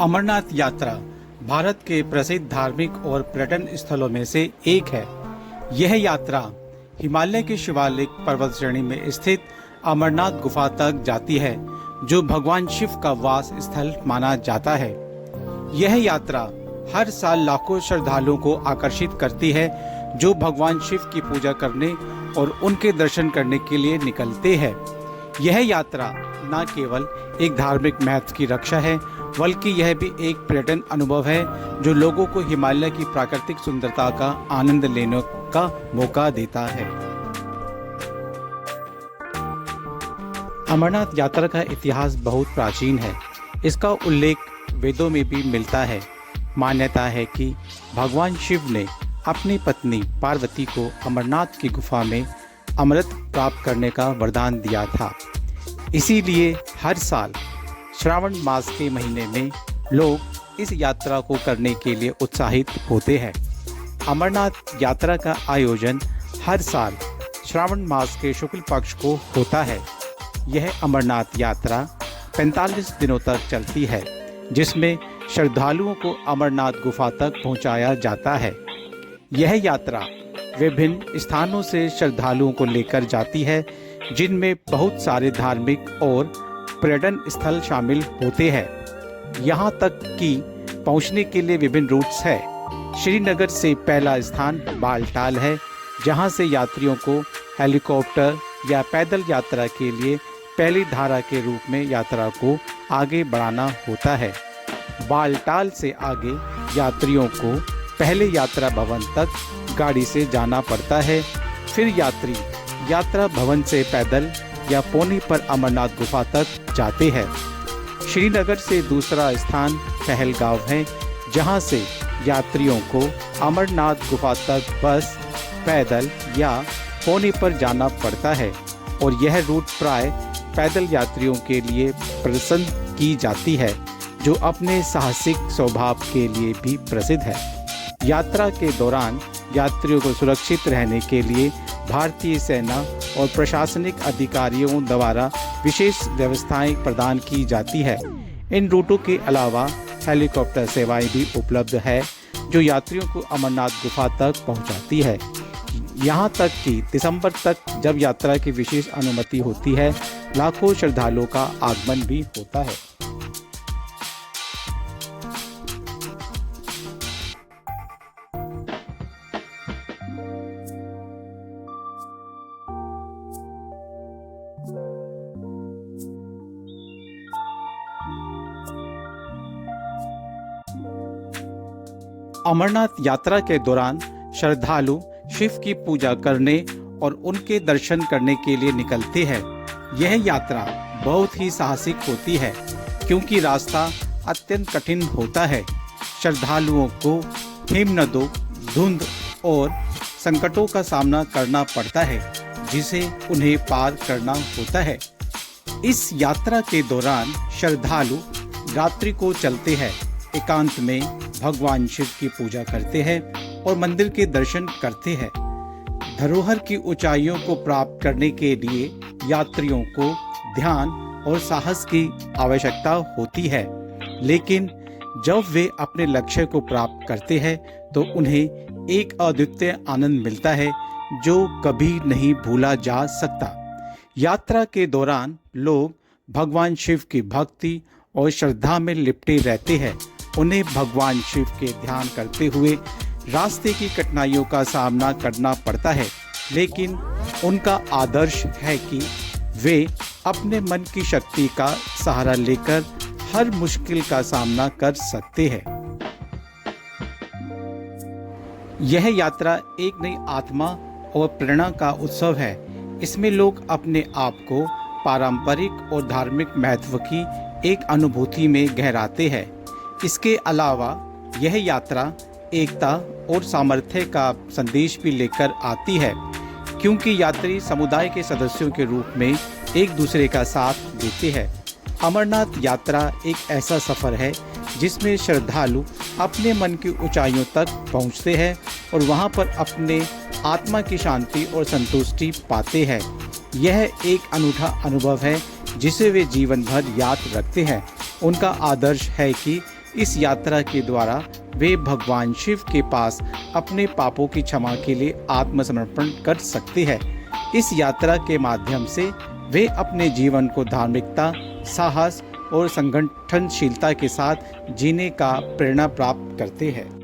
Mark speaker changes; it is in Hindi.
Speaker 1: अमरनाथ यात्रा भारत के प्रसिद्ध धार्मिक और पर्यटन स्थलों में से एक है। यह यात्रा हिमालय के शिवालिक पर्वत श्रेणी में स्थित अमरनाथ गुफा तक जाती है, जो भगवान शिव का वास स्थल माना जाता है। यह यात्रा हर साल लाखों श्रद्धालुओं को आकर्षित करती है, जो भगवान शिव की पूजा करने और उनके दर्शन करने के लिए निकलते हैं। यह यात्रा न केवल एक धार्मिक महत्व की रक्षा है, बल्कि यह भी एक पर्यटन अनुभव है, जो लोगों को हिमालय की प्राकृतिक सुंदरता का आनंद लेने का मौका देता है। अमरनाथ यात्रा का इतिहास बहुत प्राचीन है। इसका उल्लेख वेदों में भी मिलता है। मान्यता है कि भगवान शिव ने अपनी पत्नी पार्वती को अमरनाथ की गुफा में अमृत प्राप्त करने का वरदान दिया था। इसीलिए हर साल श्रावण मास के महीने में लोग इस यात्रा को करने के लिए उत्साहित होते हैं। अमरनाथ यात्रा का आयोजन हर साल श्रावण मास के शुक्ल पक्ष को होता है। यह अमरनाथ यात्रा 45 दिनों तक चलती है, जिसमें श्रद्धालुओं को अमरनाथ गुफा तक पहुंचाया जाता है। यह यात्रा विभिन्न स्थानों से श्रद्धालुओं को लेकर जाती है, जिनमें बहुत सारे धार्मिक और पर्यटन स्थल शामिल होते हैं। यहाँ तक कि पहुँचने के लिए विभिन्न रूट्स है। श्रीनगर से पहला स्थान बालटाल है, जहाँ से यात्रियों को हेलीकॉप्टर या पैदल यात्रा के लिए पहली धारा के रूप में यात्रा को आगे बढ़ाना होता है। बालटाल से आगे यात्रियों को पहले यात्रा भवन तक गाड़ी से जाना पड़ता है। फिर यात्री यात्रा भवन से पैदल या पोनी पर अमरनाथ गुफा तक जाते हैं। श्रीनगर से दूसरा स्थान पहलगांव है, जहां से यात्रियों को अमरनाथ गुफा तक बस, पैदल या पोनी पर जाना पड़ता है, और यह रूट प्राय पैदल यात्रियों के लिए पसंद की जाती है, जो अपने साहसिक स्वभाव के लिए भी प्रसिद्ध है। यात्रा के दौरान यात्रियों को सुरक्षित रहने के लिए भारतीय सेना और प्रशासनिक अधिकारियों द्वारा विशेष व्यवस्थाएं प्रदान की जाती है। इन रूटों के अलावा हेलीकॉप्टर सेवाएं भी उपलब्ध है, जो यात्रियों को अमरनाथ गुफा तक पहुंचाती है। यहां तक कि दिसंबर तक, जब यात्रा की विशेष अनुमति होती है, लाखों श्रद्धालुओं का आगमन भी होता है। अमरनाथ यात्रा के दौरान श्रद्धालु शिव की पूजा करने और उनके दर्शन करने के लिए निकलते हैं। यह यात्रा बहुत ही साहसिक होती है, क्योंकि रास्ता अत्यंत कठिन होता है। श्रद्धालुओं को हिमनदों, धुंध और संकटों का सामना करना पड़ता है, जिसे उन्हें पार करना होता है। इस यात्रा के दौरान श्रद्धालु रात्रि को चलते हैं, एकांत में भगवान शिव की पूजा करते हैं और मंदिर के दर्शन करते हैं। धरोहर की ऊंचाइयों को प्राप्त करने के लिए यात्रियों को ध्यान और साहस की आवश्यकता होती है, लेकिन जब वे अपने लक्ष्य को प्राप्त करते हैं, तो उन्हें एक अद्वितीय आनंद मिलता है, जो कभी नहीं भूला जा सकता। यात्रा के दौरान लोग भगवान शिव की भक्ति और श्रद्धा में लिपटे रहते हैं। उन्हें भगवान शिव के ध्यान करते हुए रास्ते की कठिनाइयों का सामना करना पड़ता है, लेकिन उनका आदर्श है कि वे अपने मन की शक्ति का सहारा लेकर हर मुश्किल का सामना कर सकते हैं। यह यात्रा एक नई आत्मा और प्रेरणा का उत्सव है। इसमें लोग अपने आप को पारंपरिक और धार्मिक महत्व की एक अनुभूति में गहराते हैं। इसके अलावा यह यात्रा एकता और सामर्थ्य का संदेश भी लेकर आती है, क्योंकि यात्री समुदाय के सदस्यों के रूप में एक दूसरे का साथ देते हैं। अमरनाथ यात्रा एक ऐसा सफ़र है, जिसमें श्रद्धालु अपने मन की ऊंचाइयों तक पहुंचते हैं और वहां पर अपने आत्मा की शांति और संतुष्टि पाते हैं। यह एक अनूठा अनुभव है, जिसे वे जीवन भर याद रखते हैं। उनका आदर्श है कि इस यात्रा के द्वारा वे भगवान शिव के पास अपने पापों की क्षमा के लिए आत्मसमर्पण कर सकते हैं। इस यात्रा के माध्यम से वे अपने जीवन को धार्मिकता, साहस और संगठनशीलता के साथ जीने का प्रेरणा प्राप्त करते हैं।